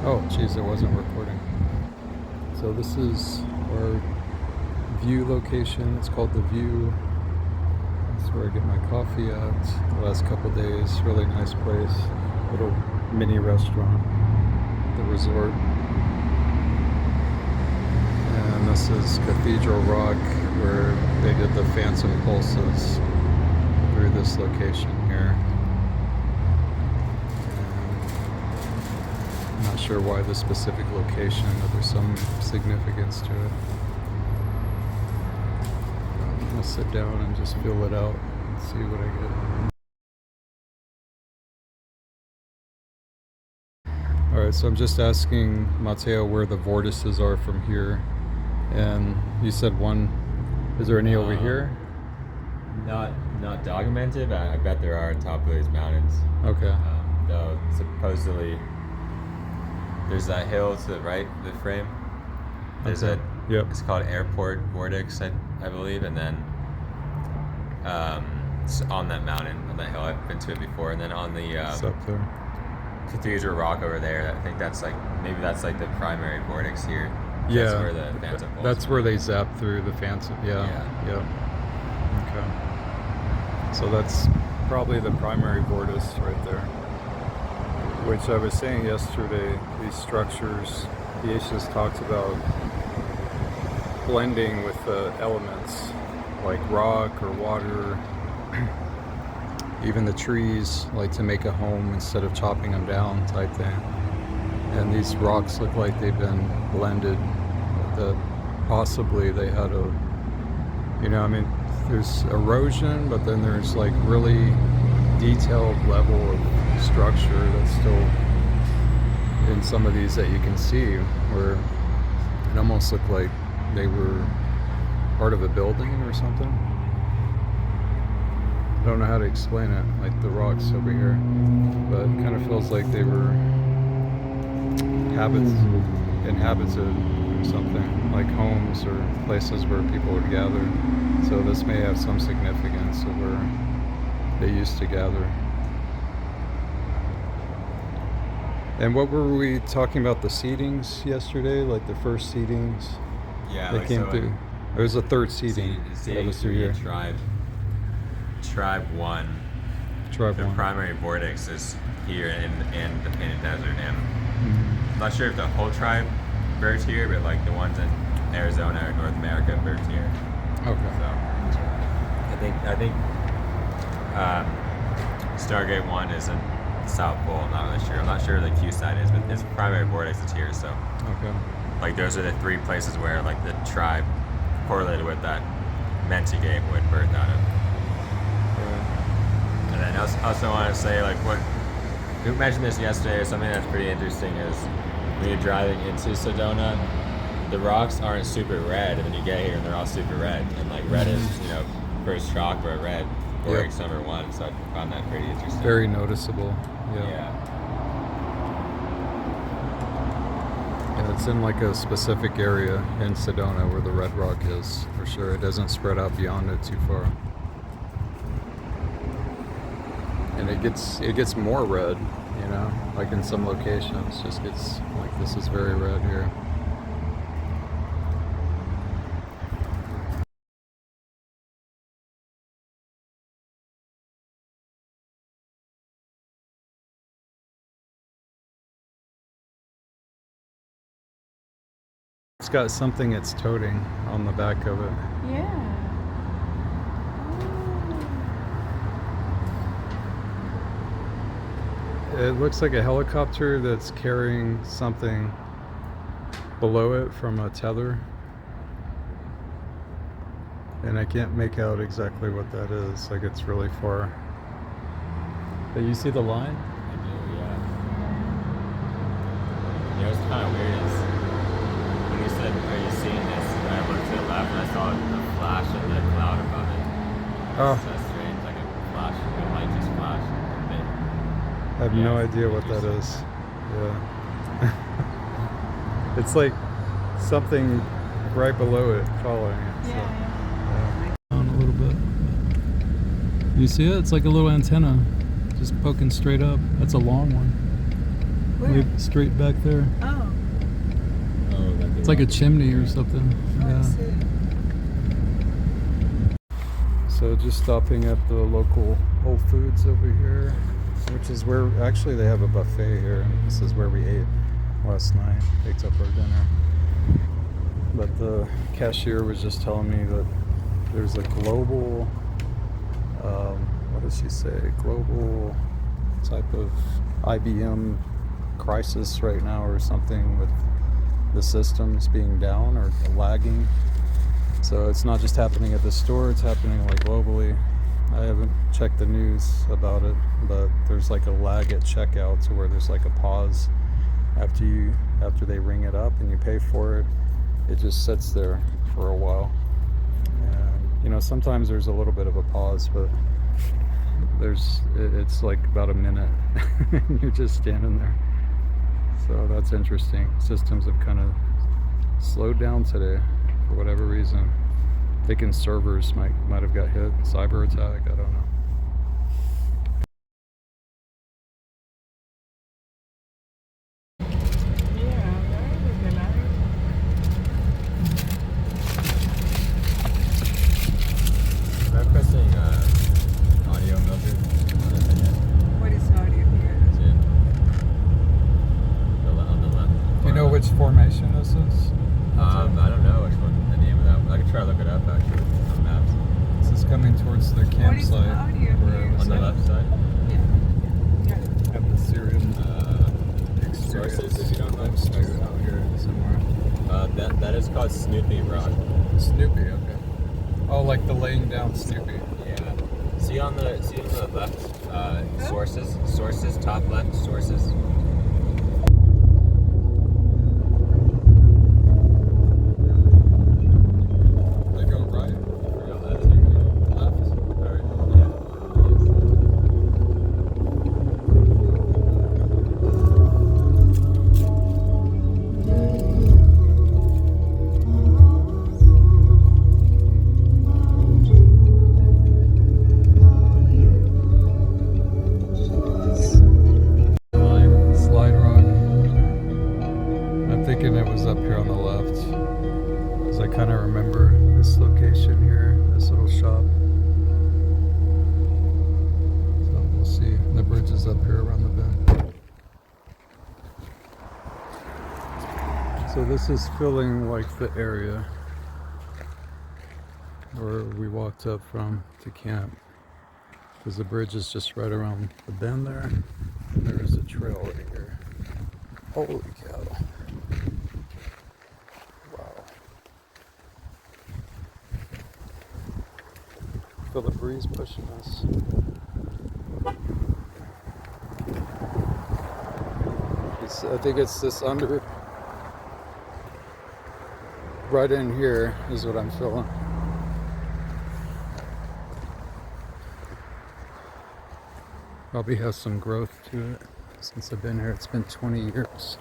Oh, geez, it wasn't recording. So this is our View location. It's called The View. That's where I get my coffee at the last couple days. Really nice place. Little mini restaurant. The resort. And this is Cathedral Rock, where they did the Phantom Pulses through this location here. I'm not sure why this specific location, but there's some significance to it. I'm gonna sit down and just feel it out and see what I get. Alright, so I'm just asking Matteo where the vortices are from here. And you said one. Is there any over here? Not documented, but I bet there are on top of these mountains. Okay. Though supposedly there's that hill to the right of the frame. There's Okay. Yep. It's called Airport Vortex, I believe, and then it's on that mountain, on that hill. I've been to it before, and then on the It's up there. Cathedral Rock over there. I think that's like the primary vortex here. Yeah. That's where the Phantom Pulse That's went. where they zap through the Phantom. Yeah. Yep. Okay. So that's probably the primary vortex right there. Which I was saying yesterday, these structures, the Aetius talks about blending with the elements, like rock or water, even the trees, like to make a home instead of chopping them down type thing. And these rocks look like they've been blended, that possibly they had there's erosion, but then there's like really detailed level of structure that's still in some of these that you can see, where it almost looked like they were part of a building or something. I don't know how to explain it, like the rocks over here, but it kind of feels like they were inhabited or something, like homes or places where people would gather. So this may have some significance of where they used to gather. And what were we talking about, the seedings yesterday, like the first seedings Yeah, that like came so through? There was a third seeding that was through here. Tribe 1. Tribe The 1. primary vortex is here in the Painted Desert, and I'm not sure if the whole tribe birds here, but like the ones in Arizona or North America birds here. Okay. So I think Stargate 1 is in the South Pole. I'm not really sure. I'm not sure where the Q side is, but its primary vortex is here. So Okay. like those are the three places where like the tribe correlated with that Menti Gate would birth out of. And then I also want to say, like, what you mentioned this yesterday, or something that's pretty interesting is when you're driving into Sedona, the rocks aren't super red, and then you get here and they're all super red, and like red is first chakra red, vortex number 1. So I found that pretty interesting. Very noticeable. Yeah. Yeah. Yeah, it's in like a specific area in Sedona where the red rock is, for sure. It doesn't spread out beyond it too far. And it gets more red, like in some locations, just gets like, this is very red here. It's got something it's toting on the back of it. Yeah. It looks like a helicopter that's carrying something below it from a tether. And I can't make out exactly what that is. Like, it's really far. But you see the line? I do, yeah. What's kind of weird is when you said, "Are you seeing this?" And I looked to the left and I saw the flash of the cloud above it. Oh. So strange, like a flash, a light just flashed. I have no idea what that is. Yeah. It's like something right below it following it. So. Yeah. On a little bit. You see it? It's like a little antenna just poking straight up. That's a long one. Right straight back there. Oh, Oh, It's like a chimney or something. I Yeah. see. So just stopping at the local Whole Foods over here, which is where actually they have a buffet here. And this is where we ate last night. Picked up our dinner. But the cashier was just telling me that there's a global, what did she say? Global type of IBM crisis right now or something with the systems being down or lagging. So it's not just happening at the store, it's happening like globally. I haven't checked the news about it, but there's like a lag at checkout to where there's like a pause after they ring it up and you pay for it. It just sits there for a while. And sometimes there's a little bit of a pause, but it's like about a minute and you're just standing there. So that's interesting. Systems have kind of slowed down today for whatever reason. Thinking servers might have got hit, cyber attack, I don't know. Yeah, that would be nice. I'm pressing audio filter on this thing yet. What is audio here? It's in on the left. Do you know which formation this is? I don't know which one the name of that. I could try to look it up actually on maps. This is coming towards the What is campsite. audio where I here? was On the at. left side. Yeah. Have the Syrian Sources, if you don't know. out here somewhere. That is called Snoopy Rock. Snoopy, okay. Oh, like the laying down Snoopy. Yeah. See on the left, sources, top left, sources. They go right, Or go left. left. Or, yeah. Slide Rock. I'm thinking it was up here on the left. Because I kind of remember this location here, this little shop. So we'll see. The bridge is up here around the bend. So this is feeling like the area where we walked up from to camp. Because the bridge is just right around the bend there. And there is a trail right here. Holy cow. Wow. Feel the breeze pushing us. I think it's this under. Right in here is what I'm feeling. Probably has some growth to it. Since I've been here, it's been 20 years.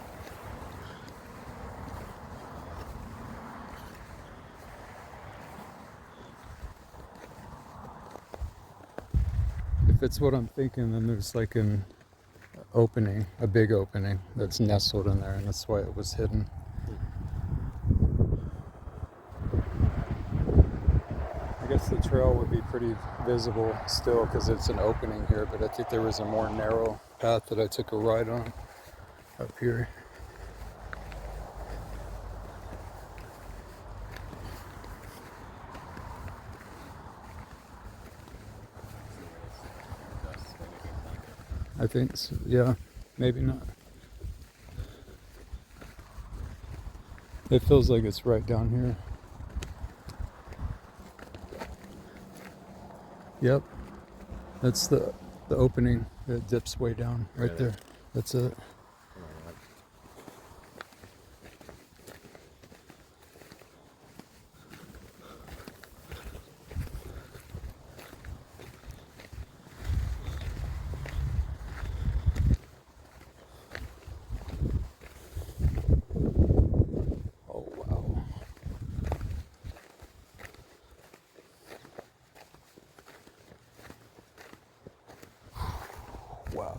If it's what I'm thinking, then there's like an opening, a big opening that's nestled in there, and that's why it was hidden. I guess the trail would be pretty visible still because it's an opening here, but I think there was a more narrow path that I took a ride on up here. I think so, yeah, maybe not. It feels like it's right down here. Yep, that's the opening that dips way down right there. That's it. Oh wow. Wow.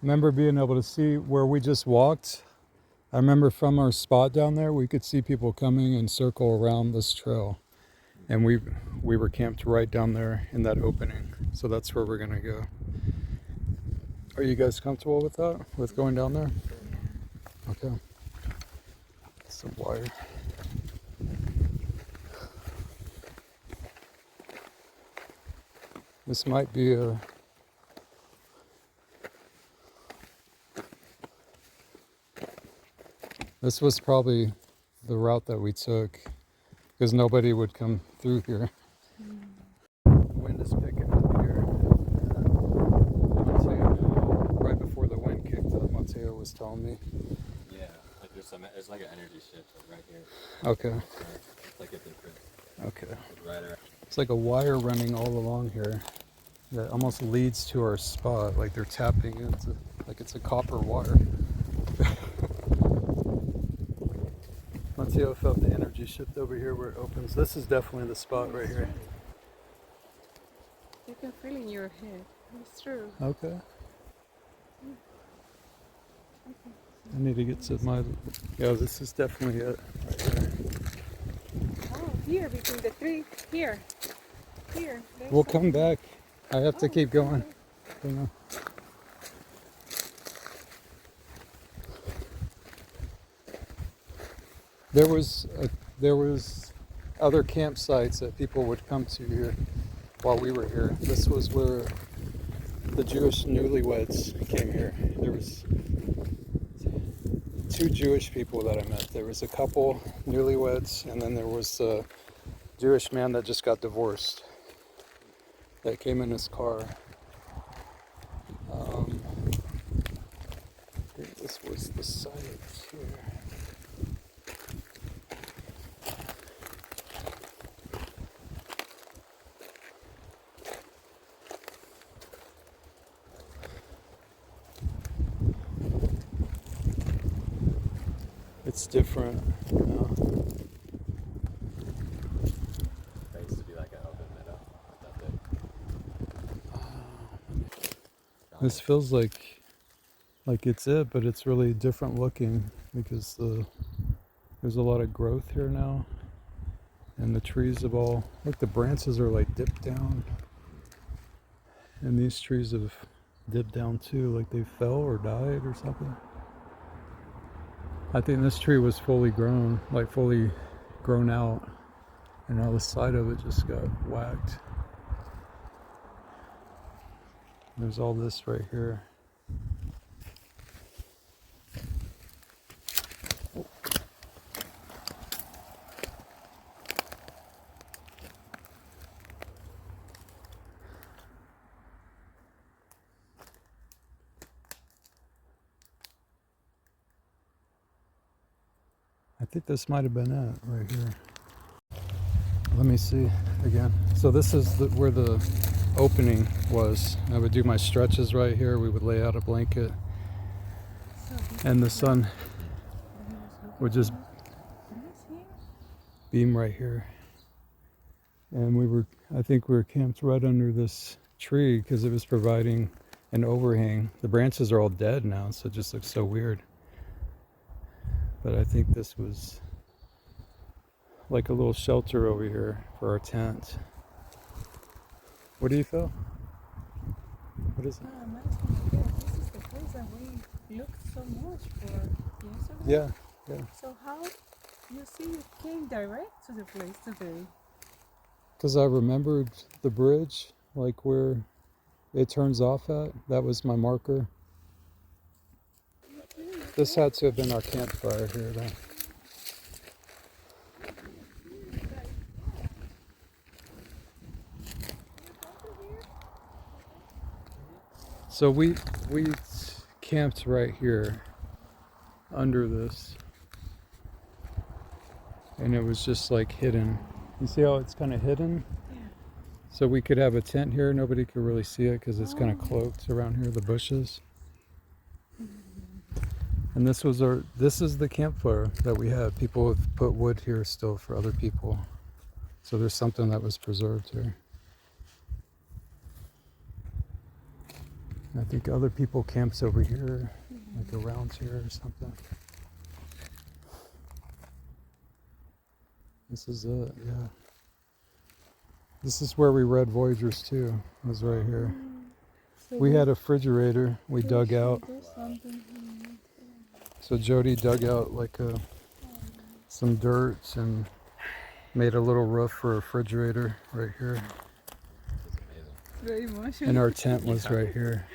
remember being able to see where we just walked. I remember from our spot down there, we could see people coming and circle around this trail. And we were camped right down there in that opening. So that's where we're gonna go. Are you guys comfortable with that? With going down there? Okay. Some wire. This might be a This was probably the route that we took because nobody would come through here. The wind is picking up here. Mateo, right before the wind kicked up, Mateo was telling me. Yeah, like there's like an energy shift right here. Okay, It's like a different. okay. It's right around. It's like a wire running all along here that almost leads to our spot, like they're tapping into, like it's a copper wire. Mateo felt the energy shift over here where it opens. This is definitely the spot right here. You can feel in your head. It's true. Okay. I need to get to my. Yeah, this is definitely it. Right there. Oh, here between the three. Here. Here. There's We'll something. come back. I have to keep going. Okay. Hang on. There was other campsites that people would come to here while we were here. This was where the Jewish newlyweds came here. There was 2 Jewish people that I met. There was a couple newlyweds, and then there was a Jewish man that just got divorced that came in his car. I think this was the site here. It's different. You know. There used to be like an open meadow. That's it. This feels like it's it, but it's really different looking because there's a lot of growth here now, and the trees have all, like, the branches are like dipped down, and these trees have dipped down too, like they fell or died or something. I think this tree was fully grown, like fully grown out, and now the side of it just got whacked. There's all this right here. I think this might have been it right here. Let me see again. So this is where the opening was. I would do my stretches right here. We would lay out a blanket, and the sun would just beam right here. And I think we were camped right under this tree because it was providing an overhang. The branches are all dead now, so it just looks so weird. But I think this was like a little shelter over here for our tent. What do you feel? What is it? This is the place that we looked so much for yesterday. Yeah, yeah. So how you see you came direct to the place today? Because I remembered the bridge, like where it turns off at. That was my marker. This had to have been our campfire here then. So we camped right here under this, and it was just like hidden. You see how it's kind of hidden? Yeah. So we could have a tent here. Nobody could really see it because it's kind of cloaked around here, the bushes. And this is the campfire that we had. People have put wood here still for other people. So there's something that was preserved here. I think other people camps over here, like around here or something. This is it, yeah. This is where we read Voyagers 2, was right here. So We had a refrigerator we dug out. there's something here. So Jody dug out like some dirt and made a little roof for a refrigerator right here. It's amazing. Very emotional. And our tent was right here.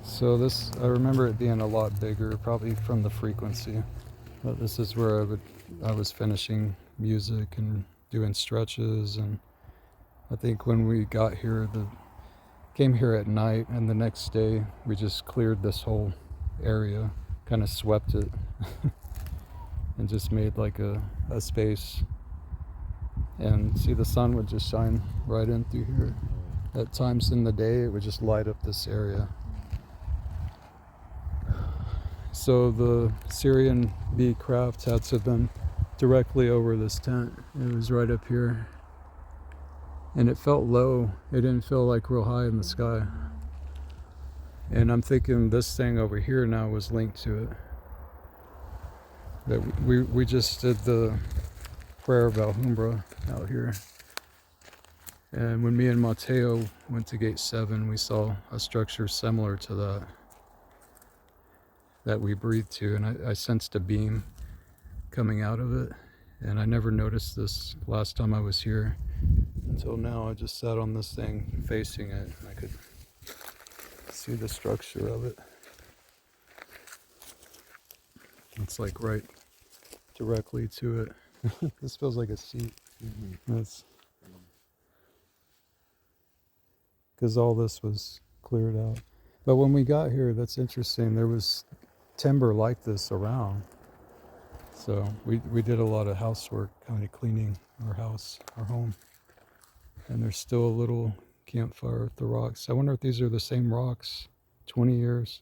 So this, I remember it being a lot bigger, probably from the frequency. But this is where I was finishing music and doing stretches, and I think when we got here, came here at night, and the next day we just cleared this whole area, kind of swept it, and just made like a space. And see, the sun would just shine right in through here. At times in the day, it would just light up this area. So the Syrian B craft had to have been directly over this tent. It was right up here. And it felt low. It didn't feel like real high in the sky. And I'm thinking this thing over here now was linked to it. That we just did the prayer of Alhambra out here. And when me and Mateo went to gate 7, we saw a structure similar to that we breathed to, and I sensed a beam coming out of it, and I never noticed this last time I was here until now. I just sat on this thing facing it, and I could see the structure of it. It's like right directly to it. This feels like a seat. That's because all this was cleared out. But when we got here, that's interesting, there was timber like this around. So we did a lot of housework, kind of cleaning our house, our home. And there's still a little campfire with the rocks. I wonder if these are the same rocks, 20 years.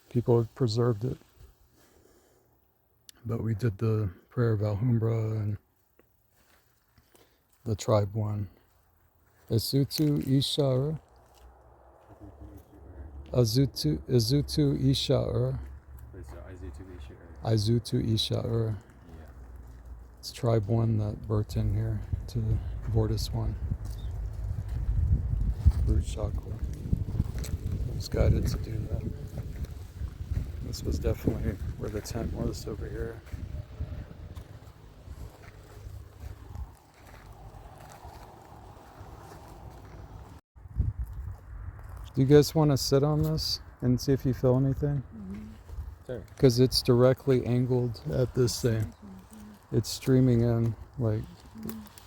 People have preserved it. But we did the prayer of Alhambra and the tribe one. Ezutu Isha'ur. Izutu Isha'ur. Izutu Isha'ur. It's tribe 1 that birthed in here to Vortis 1. Root chakra. I was guided to do that. This was definitely where the tent was over here. Do you guys want to sit on this and see if you feel anything? Sure. Because it's directly angled at this thing. It's streaming in, like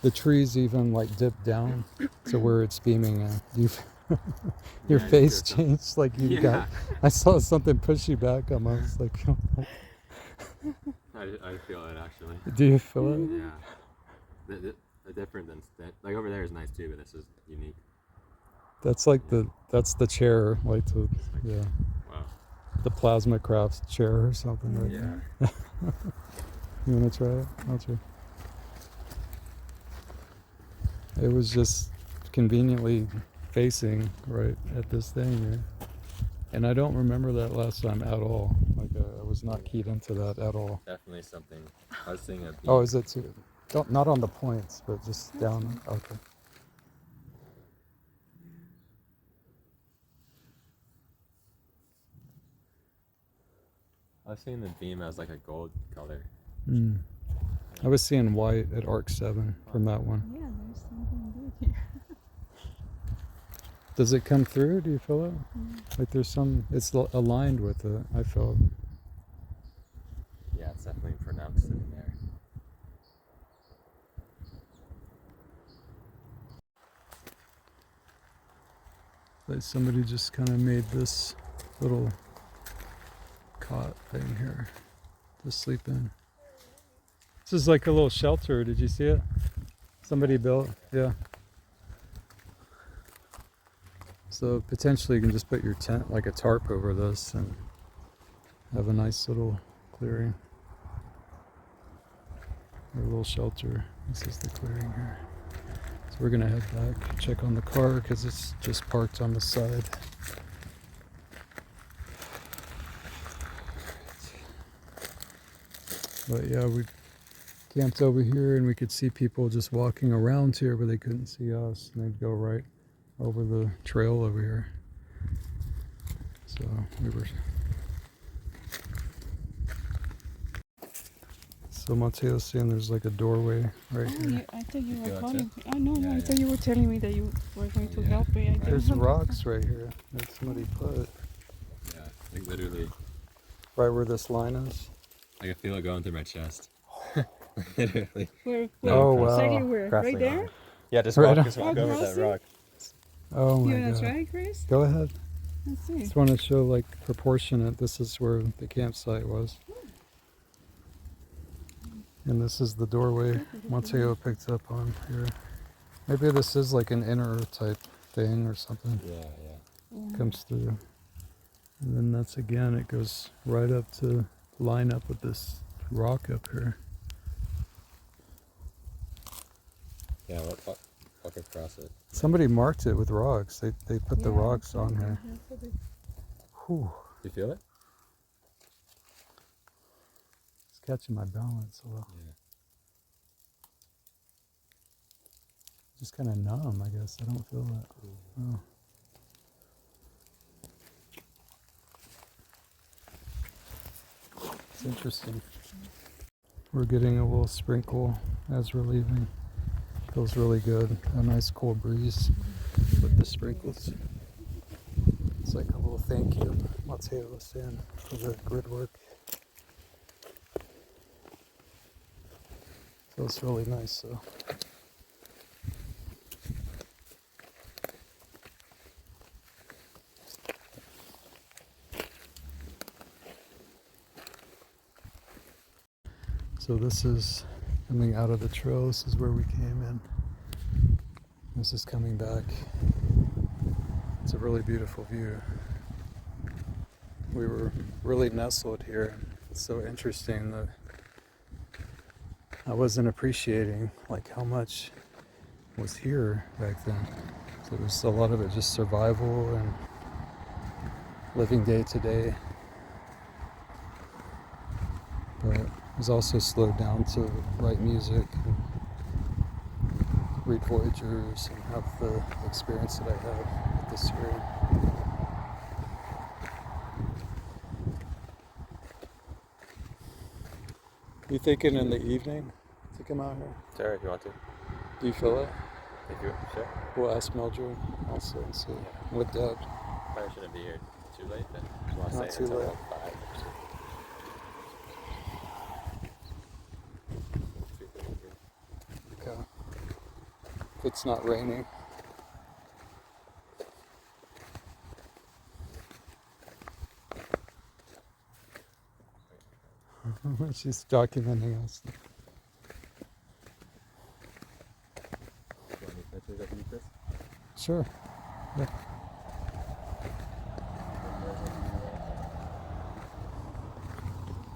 the trees even like dip down to where it's beaming in. Your face changed, like you got. I saw something push you back almost. Like. I feel it actually. Do you feel it? Yeah. The different than that. Like over there is nice too, but this is unique. That's like that's the chair, like yeah. Wow. The plasma crafts chair or something, right? Yeah. You wanna try it? I'll try. It was just conveniently facing right at this thing here. And I don't remember that last time at all. Like I was not keyed into that at all. Definitely something. I was seeing a beam. Oh, is it too? Not on the points, but just down. Okay. I was seeing the beam as like a gold color. I was seeing white at Arc 7 from that one. Yeah, there's something good here. Does it come through? Do you feel it? Like there's some, it's aligned with it, I felt. Yeah, it's definitely pronounced in there. Like somebody just kind of made this little cot thing here to sleep in. This is like a little shelter. Did you see it? Somebody built. Yeah. So potentially you can just put your tent, like a tarp, over this and have a nice little clearing. Or a little shelter. This is the clearing here. So we're gonna head back, check on the car because it's just parked on the side. But yeah, we camped over here and we could see people just walking around here, but they couldn't see us, and they'd go right over the trail over here. So we were. So Mateo's saying there's like a doorway right Oh, here. I thought you You were go calling too? me. Oh, no, Yeah, I yeah. thought you were telling me that you were going to Yeah. help me. I didn't There's understand. rocks right here that somebody put Yeah, like literally. right where this line is. I can feel it going through my chest. Literally. Where, Oh, wow. exactly where? Crossing Right there? over. Yeah, just Right walk, on. just walk Oh, over that crossing? rock. Oh my Yeah, that's god. right, Chris? Go ahead. Let's see. Just want to show like proportionate. This is where the campsite was. And this is the doorway Mateo picked up on here. Maybe this is like an inner type thing or something. Yeah, yeah. Comes through. And then that's again, it goes right up to line up with this rock up here. Yeah, walk across it. Somebody marked it with rocks. They put the rocks on here. Whew. You feel it? It's catching my balance a little. Yeah. Just kind of numb, I guess. I don't feel that. Oh. It's interesting. We're getting a little sprinkle as we're leaving. Feels really good. A nice cold breeze with the sprinkles. It's like a little thank you, Mateo was saying, for the grid work. Feels really nice though. So this is coming out of the trail. This is where we came in. This is coming back. It's a really beautiful view. We were really nestled here. It's so interesting that I wasn't appreciating like how much was here back then. So it was a lot of it just survival and living day to day. But it was also slowed down to write music and read Voyagers and have the experience that I have with this here. You thinking in the evening to come out here? Sure, if you want to. Do you feel it? If you sure. We'll ask Mildred also and see with Dad. Probably shouldn't be here too late then. Just want to Not stay too until late. like 5 or so. Okay. If it's not raining. She's documenting us. You want any pictures of you, Chris? Sure. Yeah.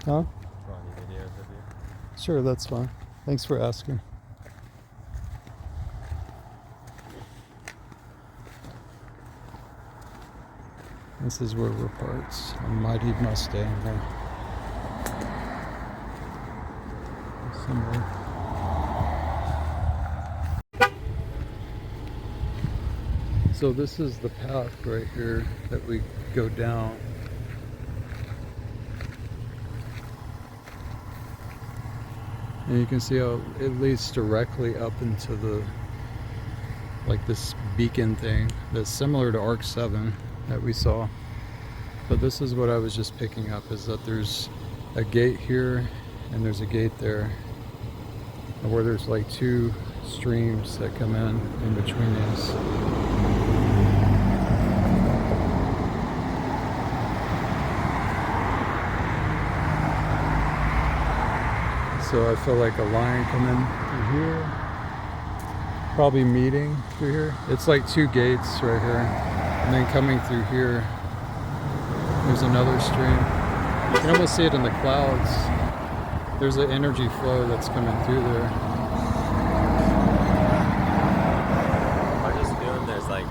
Huh? Want any videos of you? Sure, that's fine. Thanks for asking. This is where we're parked. A Mighty Mustang there. Somewhere. So this is the path right here that we go down. And you can see how it leads directly up into the, like this beacon thing that's similar to Arc 7 that we saw. But this is what I was just picking up, is that there's a gate here and there's a gate there, where there's like two streams that come in between these. So So I feel like a line coming through here. Probably meeting through here. It's like two gates right here. And then coming through here, there's another stream. You can almost see it in the clouds. There's an energy flow that's coming through there. I just feeling there's like,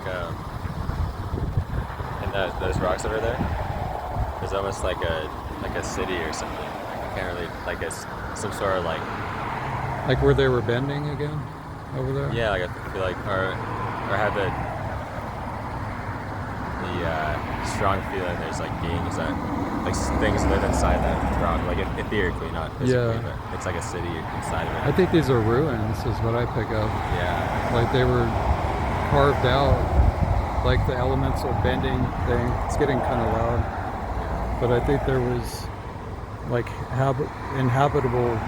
in those rocks over there, there's almost like a city or something. I can't really, like some sort of like. Like where they were bending again? Over there? Yeah, like I feel like, or have the strong feeling there's like beings that, like things live inside that rock, like etherically, not physically, but it's like a city inside of it. I think these are ruins, is what I pick up. Yeah. Like they were carved out, like the elemental bending thing. It's getting kind of loud, but I think there was like inhabitable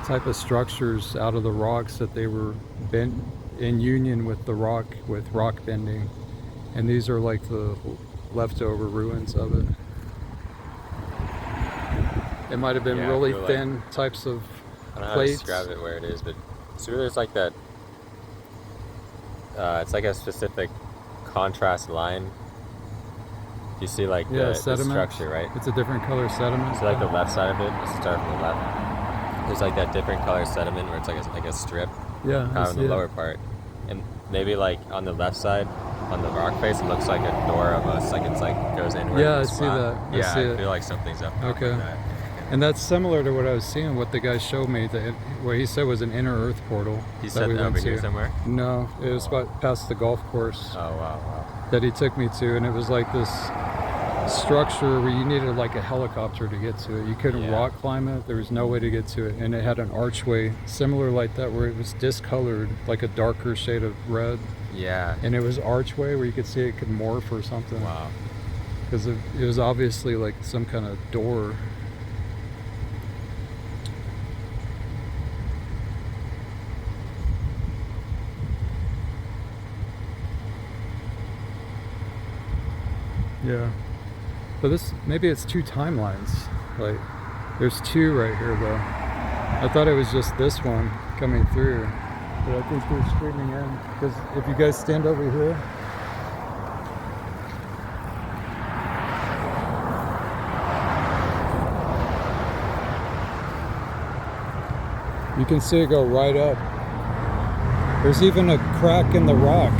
type of structures out of the rocks that they were bent in union with the rock, with rock bending, and these are like the leftover ruins of it. It might have been really thin types of I don't know plates. how to describe it where it is, but it's really it's like that. It's like a specific contrast line. You see like the structure, right? It's a different color sediment. So like the left side of it, let's start from the left. There's like that different color sediment where it's like a strip. Yeah. On the lower part, and maybe like on the left side, on the rock face, it looks like a door almost, like it's like goes inward. Yeah, I see that. Yeah, I feel like something's up. Okay. Like that. And that's similar to what I was seeing. What the guy showed me, that what he said was an inner Earth portal. He said that over here somewhere. No, it was past the golf course. Oh wow. That he took me to, and it was like this structure where you needed like a helicopter to get to it. You couldn't rock climb it. There was no way to get to it, and it had an archway similar like that where it was discolored, like a darker shade of red. Yeah. And it was archway where you could see it could morph or something. Wow. Because it was obviously like some kind of door. Yeah. But maybe it's two timelines. Like, there's two right here though. I thought it was just this one coming through, but I think they're streaming in. Because if you guys stand over here, you can see it go right up. There's even a crack in the rock.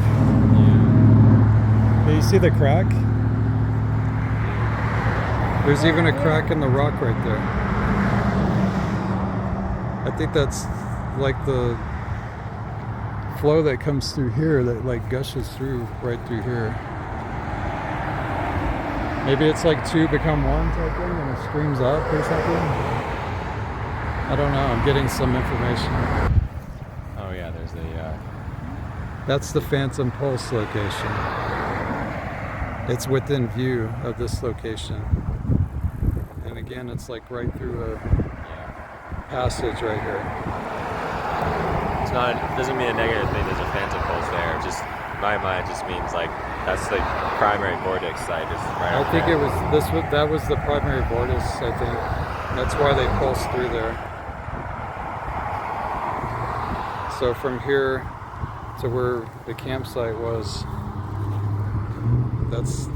Yeah, you see the crack? There's even a crack in the rock right there. I think that's like the flow that comes through here that like gushes through right through here. Maybe it's like two become one type thing and it streams up or something. I don't know, I'm getting some information. Oh yeah, there's the That's the Phantom Pulse location. It's within view of this location. And again, it's like right through a passage right here. It's not, it doesn't mean a negative thing, there's a phantom pulse there. Just, in my mind, it just means like, that's the primary vortex site, just right I think there. that was the primary vortex, I think. That's why they pulsed through there. So from here to where the campsite was, that's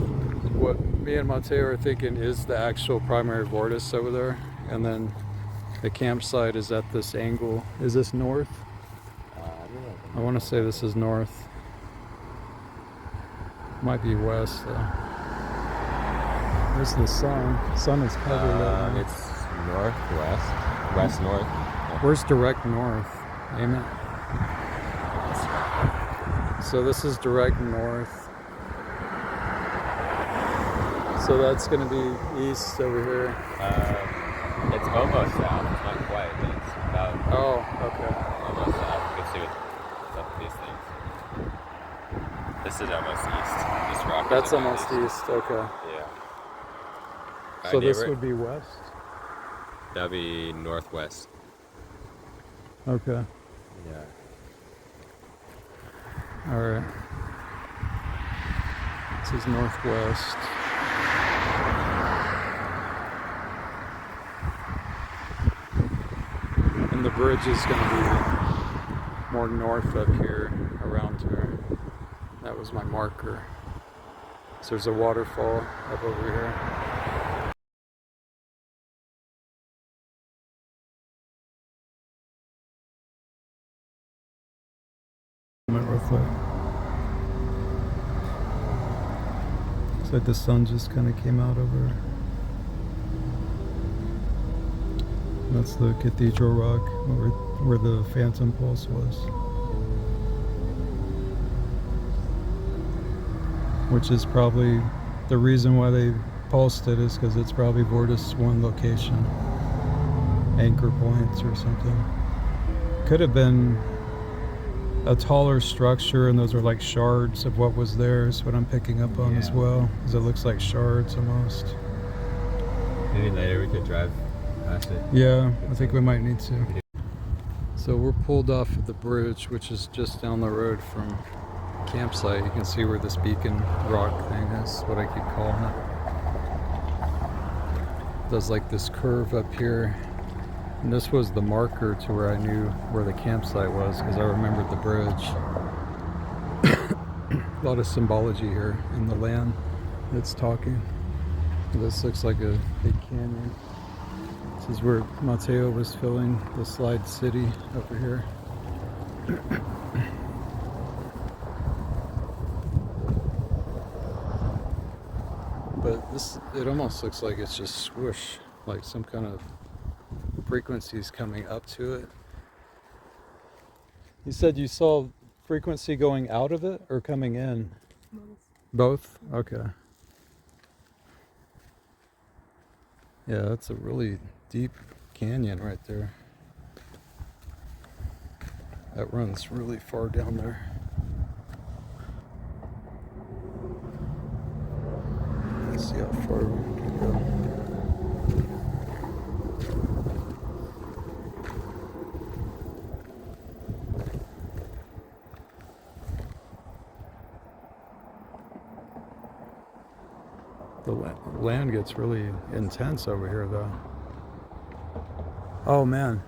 what me and Mateo are thinking is the actual primary vortex over there. And then the campsite is at this angle. Is this north? I want to say this is north. Might be west though. There's the sun. Sun is covered right now. It's northwest, west-north. Where's direct north? Aim it. So this is direct north. So that's going to be east over here. It's almost south. It's not quite, but it's about. Oh, okay. Almost south. You can see with these things. This is almost east. This rock. That's almost east. Okay. Yeah. So this would be west. That'd be northwest. Okay. Yeah. All right. This is northwest. bridge is going to be more north up here around here. That was my marker. So there's a waterfall up over here. Real quick. Looks like the sun just kind of came out over. That's the Cathedral Rock where the Phantom Pulse was. Which is probably the reason why they pulsed it, is because it's probably Vortis 1 location. Anchor points or something. Could have been a taller structure, and those are like shards of what was there, is what I'm picking up on as well, because it looks like shards almost. Maybe later we could drive past it. Yeah, I think we might need to. So we're pulled off of the bridge, which is just down the road from campsite. You can see where this beacon rock thing is, what I keep calling it. Does like this curve up here. And this was the marker to where I knew where the campsite was, because I remembered the bridge. A lot of symbology here in the land that's talking. This looks like a big canyon. This is where Mateo was filling the Slide City over here. But this, it almost looks like it's just swoosh, like some kind of frequencies coming up to it. You said you saw frequency going out of it or coming in? Both? Okay. Yeah, that's a really deep canyon right there. That runs really far down there. Let's see how far we can go. The land gets really intense over here, though. Oh man,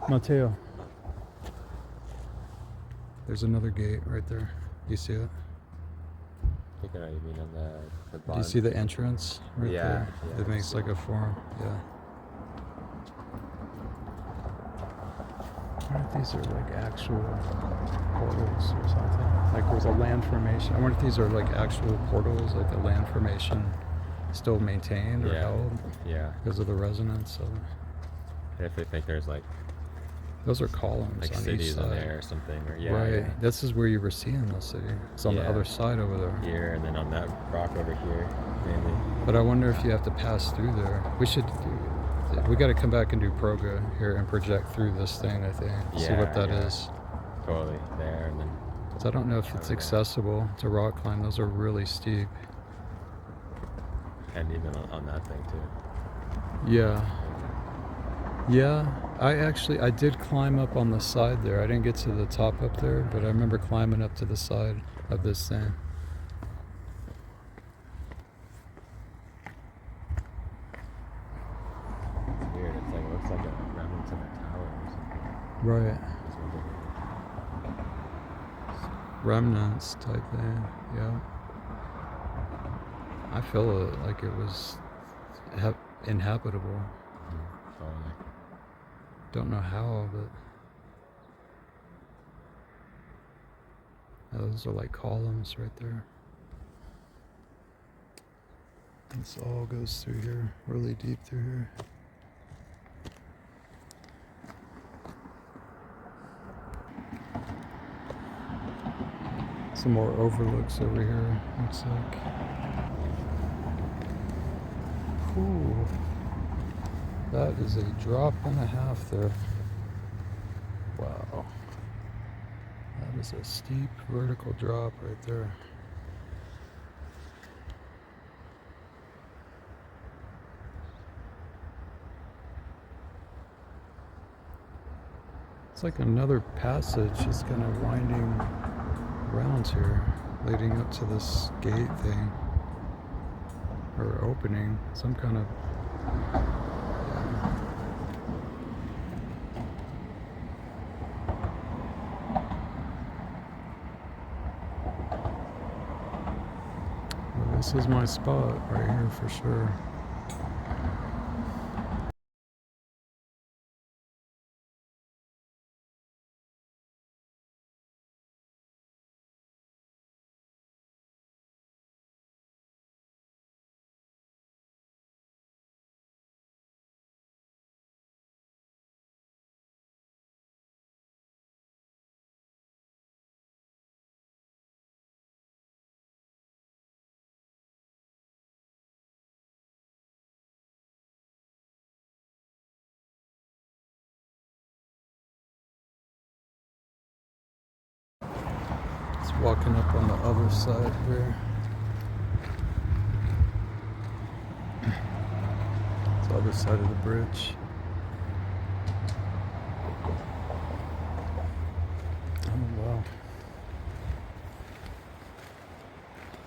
Mateo. There's another gate right there. You see it? I think I know what you mean on the Do bottom. you see the entrance right there? Yeah, It makes like a form. Yeah. I wonder if these are like actual portals or something. Like there's a land formation. I wonder if these are like actual portals, like the land formation still maintained or held Yeah. because of the resonance of it. I definitely think there's like Those are columns like on each cities side. in there or something. Or Right. yeah. This is where you were seeing the city. It's on the Yeah. other side over there. Here and then on that rock over here, mainly. But I wonder if you have to pass through there. We got to come back and do Proga here and project through this thing, I think. See what that is. Totally there and then. So I don't know if it's Over there. accessible to rock climb. Those are really steep. And even on that thing too. Yeah. Yeah. I did climb up on the side there. I didn't get to the top up there, but I remember climbing up to the side of this thing. It's weird. It's like it looks like a remnants of a tower or something. Right. This one's over here. Remnants type thing. Yeah. I feel it like it was inhabitable. Totally. Don't know how, but those are like columns right there. This all goes through here, really deep through here. Some more overlooks over here, looks like. Ooh, that is a drop and a half there. Wow. That is a steep vertical drop right there. It's like another passage is kind of winding around here, leading up to this gate thing. Or opening, some kind of... This is my spot right here for sure. It's walking up on the other side here. It's the other side of the bridge. Oh wow.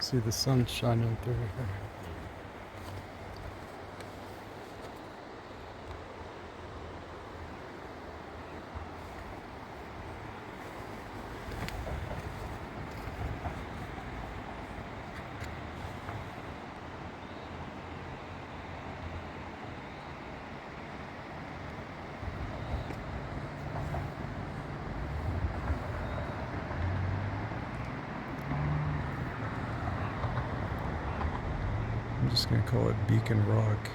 See the sun shining through here. I'm just gonna call it Beacon Rock.